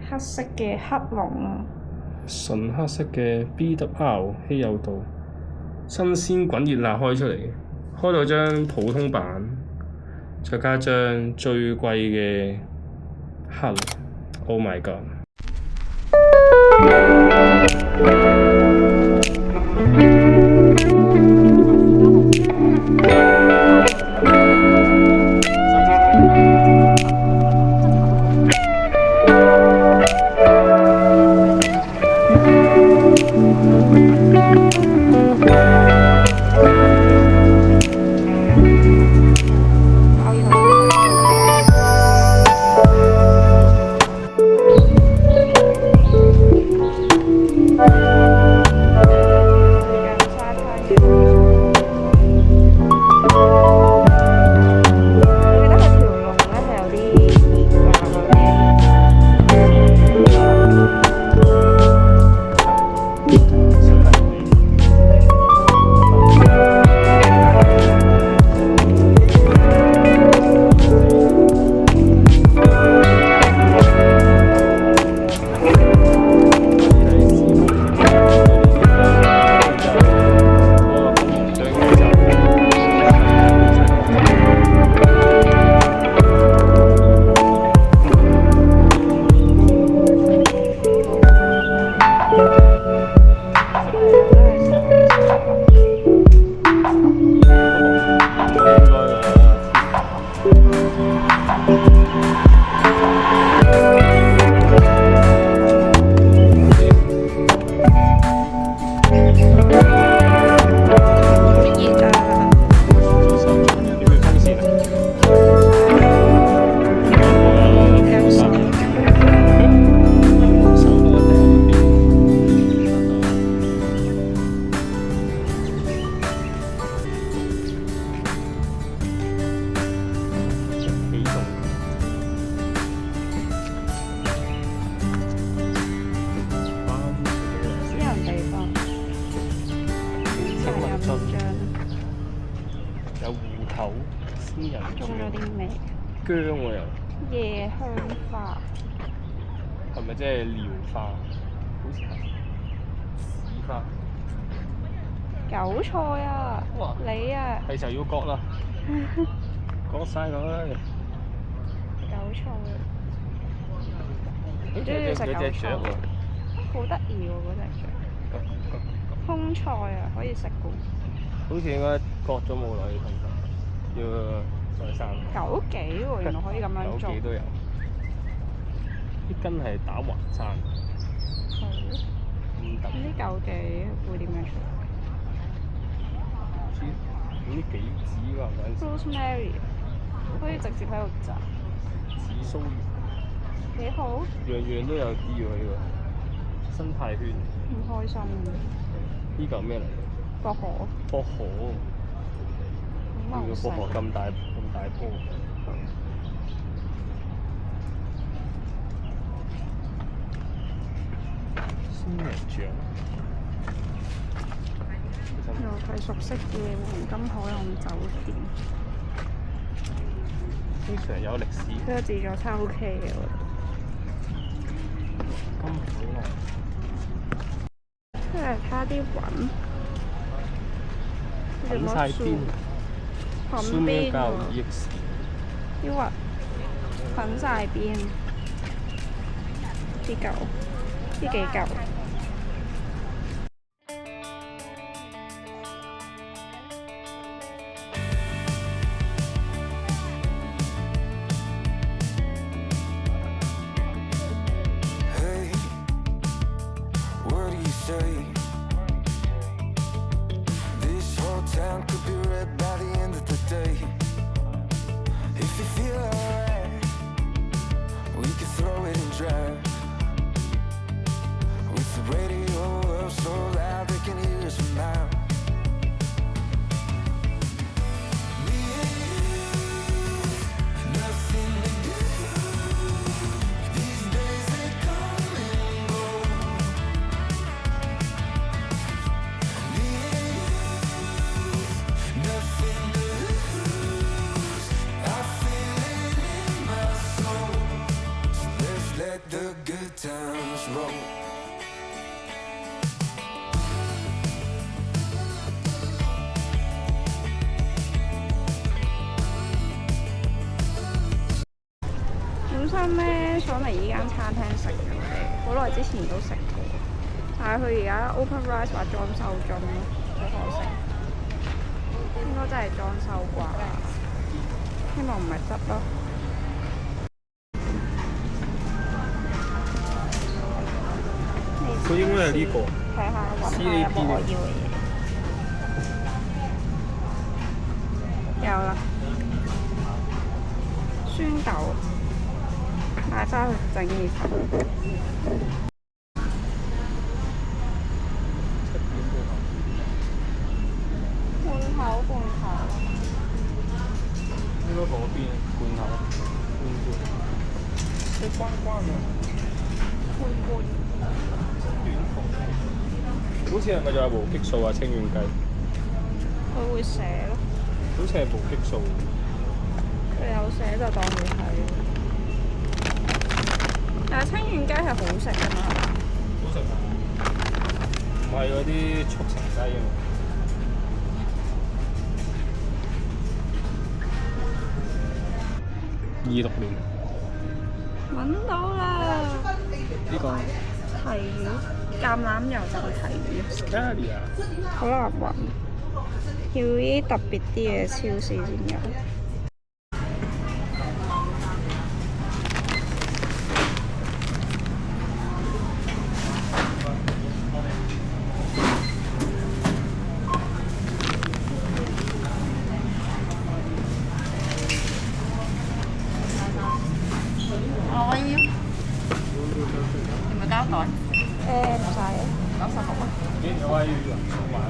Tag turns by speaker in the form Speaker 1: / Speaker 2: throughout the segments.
Speaker 1: 黑色嘅黑龍啊，
Speaker 2: 純黑色嘅 BWR 稀有度，新鮮滾熱辣開出嚟，開到張普通版，再加張最貴嘅黑龍 ，Oh my god！有芋頭、仙人
Speaker 1: 種咗啲咩？
Speaker 2: 薑喎又，
Speaker 1: 夜香花，
Speaker 2: 係咪即係撩花？好似係屎花。
Speaker 1: 韭菜啊！
Speaker 2: 哇
Speaker 1: 你啊！
Speaker 2: 係時候要割啦，割晒佢。
Speaker 1: 韭菜，
Speaker 2: 你
Speaker 1: 中意食韭菜？
Speaker 2: 雀喎，
Speaker 1: 好得意喎嗰隻雀。空菜啊，可以食嘅。
Speaker 2: 好似應該割咗冇耐要生，要再生。
Speaker 1: 9幾喎，原來可以咁樣做。
Speaker 2: 9幾都有，啲根係打橫生。
Speaker 1: 係。
Speaker 2: 唔得。
Speaker 1: 咁啲9幾會點樣做？
Speaker 2: 用啲杞子㗎嗰陣時。
Speaker 1: Rosemary 可以直接喺度摘。
Speaker 2: 紫蘇葉。
Speaker 1: 幾好。
Speaker 2: 樣樣都有啲喎呢個。生態圈。
Speaker 1: 唔開心。
Speaker 2: 呢嚿咩嚟嘅？
Speaker 1: 薄荷。
Speaker 2: 薄荷。
Speaker 1: 好
Speaker 2: 呢個薄荷咁大棵。仙人掌。
Speaker 1: 又係熟悉嘅黃金海岸酒店。
Speaker 2: 非常有歷史。
Speaker 1: 呢個自助餐 OK 嘅，我覺得。
Speaker 2: 金海岸。
Speaker 1: 即係睇下啲雲。
Speaker 2: 粉晒邊。
Speaker 1: 粉邊喎。啲雲粉晒邊。呢嚿，呢幾嚿。
Speaker 3: times roll.
Speaker 1: 本身咧想嚟依間餐廳食嘅，我哋好耐之前都食過，但係佢而家 OpenRice 話裝修中咯，好可惜。應該真係裝修啩，希望唔係執咯。
Speaker 2: 佢應該係呢個。
Speaker 1: 睇下揾下有冇我要嘅嘢。有啦，酸豆，買翻去整意粉。罐頭。
Speaker 2: 應該嗰邊罐頭。即關啊！
Speaker 1: 罐。
Speaker 2: 好似係咪仲有無激素啊？清遠雞。
Speaker 1: 佢會寫咯。
Speaker 2: 好似係無激素。
Speaker 1: 佢有寫就當冇睇。但係清遠雞係好食㗎嘛，係嘛？
Speaker 2: 好食啊！唔係嗰啲速成雞啊嘛。26年。
Speaker 1: 揾到啦！
Speaker 2: 呢個。
Speaker 1: 提魚，橄欖油就係提魚。
Speaker 2: Scalia。
Speaker 1: 好難揾，要啲特別啲嘅超市先有。我要。要唔要膠袋？唔使，96啊。
Speaker 2: 有位人送埋啦。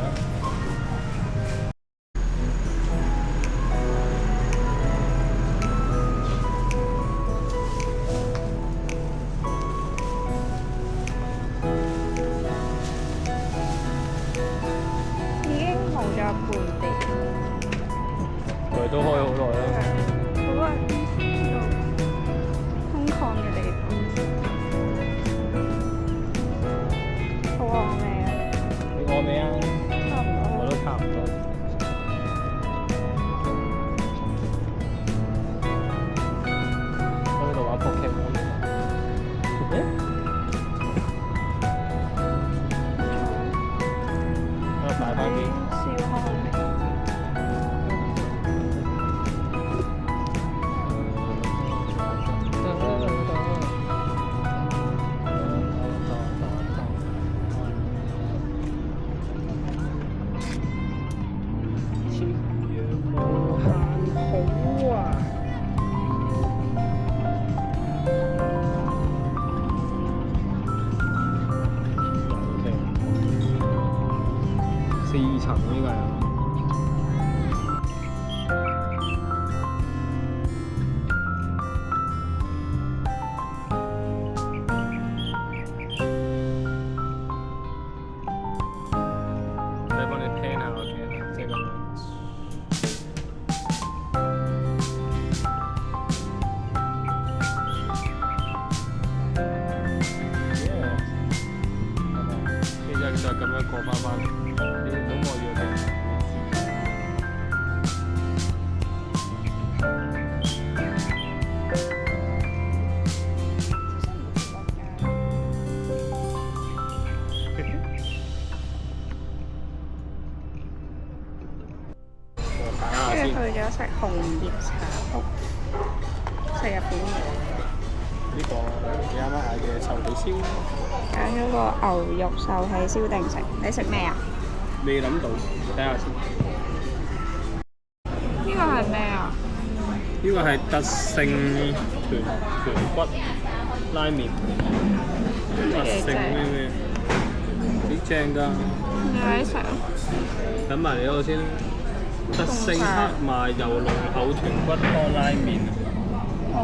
Speaker 1: 已經冇咗半地。
Speaker 2: 佢都開好耐啦。
Speaker 1: 好啊，空曠嘅地方。好餓未啊？
Speaker 2: 你餓未啊？
Speaker 1: 差唔多。
Speaker 2: 我都差唔多。我喺度玩 Pokemon。咩？我擺翻機。
Speaker 1: 燒烤味。
Speaker 2: 4層呢個係。你幫你 plan 下我嘅，即係咁樣。其實就咁樣過翻嚟。咁我要聽。
Speaker 1: 跟住去咗食紅葉茶屋，食日本嘢。
Speaker 2: 呢個你啱啱嗌嘅壽喜燒。
Speaker 1: 揀咗個牛肉壽喜燒定食？你食咩啊？
Speaker 2: 未諗到，睇下先。
Speaker 1: 呢個係咩啊？
Speaker 2: 呢個係德勝豚骨拉麵。德勝咩？幾正㗎！
Speaker 1: 你喺食啊？
Speaker 2: 等埋你嗰個先啦。德勝黑麻油濃厚豚骨湯拉麵。
Speaker 1: 哦。